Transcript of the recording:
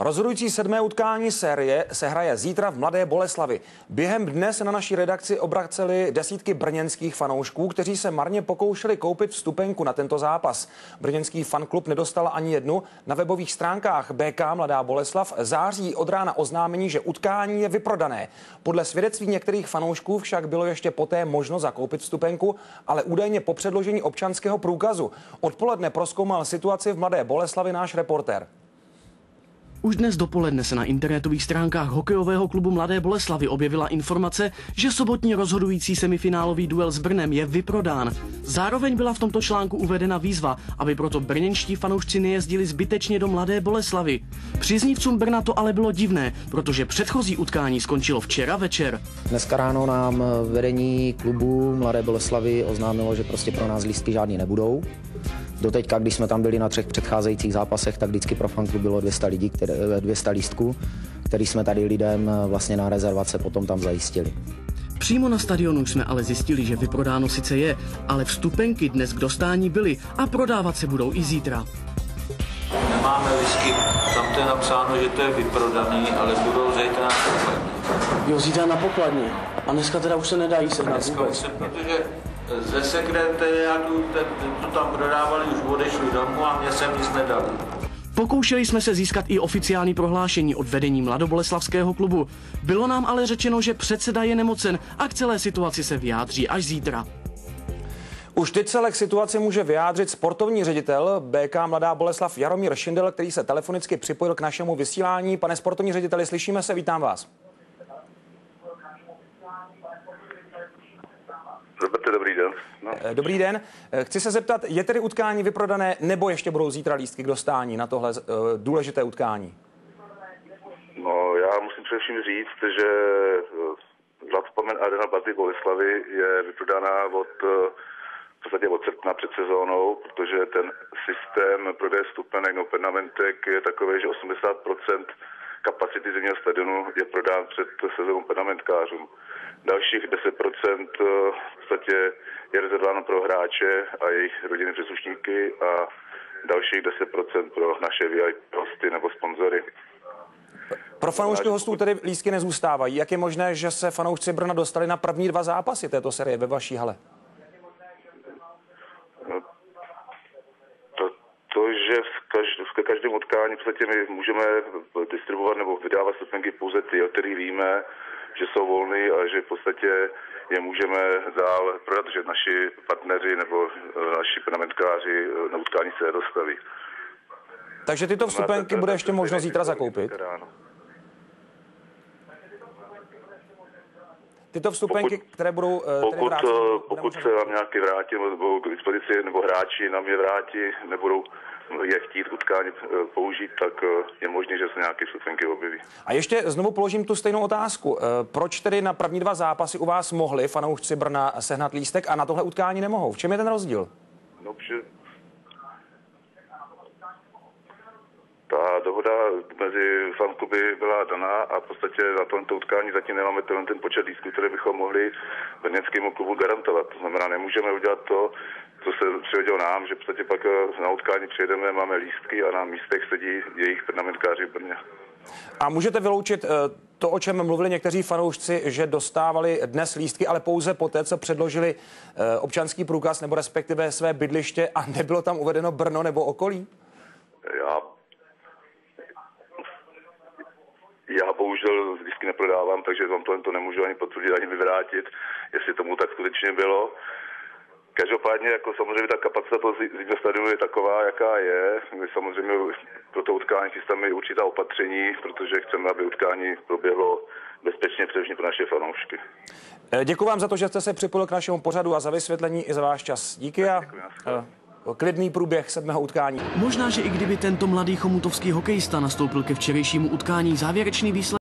Rozhodující 7. utkání série se hraje zítra v Mladé Boleslavi. Během dne se na naší redakci obraceli desítky brněnských fanoušků, kteří se marně pokoušeli koupit vstupenku na tento zápas. Brněnský fanklub nedostal ani jednu. Na webových stránkách BK Mladá Boleslav září od rána oznámení, že utkání je vyprodané. Podle svědectví některých fanoušků však bylo ještě poté možno zakoupit vstupenku, ale údajně po předložení občanského průkazu. Odpoledne prozkoumal situaci v Mladé Boleslavi náš reportér. Už dnes dopoledne se na internetových stránkách hokejového klubu Mladé Boleslavy objevila informace, že sobotní rozhodující semifinálový duel s Brnem je vyprodán. Zároveň byla v tomto článku uvedena výzva, aby proto brněnští fanoušci nejezdili zbytečně do Mladé Boleslavy. Příznivcům Brna to ale bylo divné, protože předchozí utkání skončilo včera večer. Dneska ráno nám vedení klubu Mladé Boleslavy oznámilo, že prostě pro nás lístky žádný nebudou. Doteďka, když jsme tam byli na 3 předcházejících zápasech, tak vždycky pro fanklub bylo 200 lidí, 200 lístků, který jsme tady lidem vlastně na rezervace potom tam zajistili. Přímo na stadionu jsme ale zjistili, že vyprodáno sice je, ale vstupenky dnes k dostání byly a prodávat se budou i zítra. Nemáme lístky, tam to je napsáno, že to je vyprodaný, ale budou zítra na pokladně. Jo, zítra na pokladně. A dneska teda už se nedají sehnat vůbec. Protože ze sekretariátu to tam prodávali, už odešli domů a mě sem nic nedali. Pokoušeli jsme se získat i oficiální prohlášení od vedení mladoboleslavského klubu. Bylo nám ale řečeno, že předseda je nemocen a k celé situaci se vyjádří až zítra. Už teď se k situaci může vyjádřit sportovní ředitel BK Mladá Boleslav Jaromír Šindel, který se telefonicky připojil k našemu vysílání. Pane sportovní řediteli, slyšíme se, vítám vás. Dobrý den. No. Dobrý den. Chci se zeptat, je tedy utkání vyprodané, nebo ještě budou zítra lístky k dostání na tohle důležité utkání? No, já musím především říct, že Zlatoplamen Arena Mladé Boleslavy je vyprodaná v podstatě od srpna před sezónou, protože ten systém prodeje vstupenek nebo permanentek je takový, že 80% kapacity zimního stadionu je prodán před sezónou permanentkářům. Dalších 10% v podstatě je rezervováno pro hráče a jejich rodinné příslušníky a dalších 10% pro naše VIP hosty nebo sponzory. Pro fanoušky hostů tedy lístky nezůstávají. Jak je možné, že se fanoušci Brna dostali na první 2 zápasy této série ve vaší hale? Že v každém utkání v podstatě my můžeme distribuovat nebo vydávat vstupenky pouze ty, o kterých víme, že jsou volný a že v podstatě je můžeme dál prodat, že naši partneři nebo naši permanentkáři na utkání se nedostaví. Takže tyto vstupenky bude ještě možno zítra zakoupit? Tyto vstupenky, které budou pokud se nám nějaký vrátí, nebo k dispozici, nebo hráči nám je vrátí, nebudou je chtít utkání použít, tak je možné, že se nějaké vstupenky objeví. A ještě znovu položím tu stejnou otázku. Proč tedy na první 2 zápasy u vás mohli fanoušci Brna sehnat lístek a na tohle utkání nemohou? V čem je ten rozdíl? No, protože ta dohoda mezi fankluby byla daná a v podstatě na tomto utkání zatím nemáme ten počet lístků, které bychom mohli brněnskému klubu garantovat. To znamená, nemůžeme udělat to, co se přihodilo nám, že v podstatě pak na utkání přijedeme, máme lístky a na místech sedí jejich permanentkáři v Brně. A můžete vyloučit to, o čem mluvili někteří fanoušci, že dostávali dnes lístky, ale pouze poté, co předložili občanský průkaz nebo respektive své bydliště a nebylo tam uvedeno Brno nebo okolí? Já bohužel lístky neprodávám, takže vám to nemůžu ani potvrdit, ani vyvrátit, jestli tomu tak skutečně bylo. Každopádně jako samozřejmě ta kapacita toho zimního stadionu je taková, jaká je. My samozřejmě pro to utkání chystáme i určitá opatření, protože chceme, aby utkání proběhlo bezpečně především pro naše fanoušky. Děkuji vám za to, že jste se připojil k našemu pořadu a za vysvětlení i za váš čas. Díky a klidný průběh 7. utkání. Možná, že i kdyby tento mladý chomutovský hokejista nastoupil ke včerejšímu utkání, závěrečný výsledek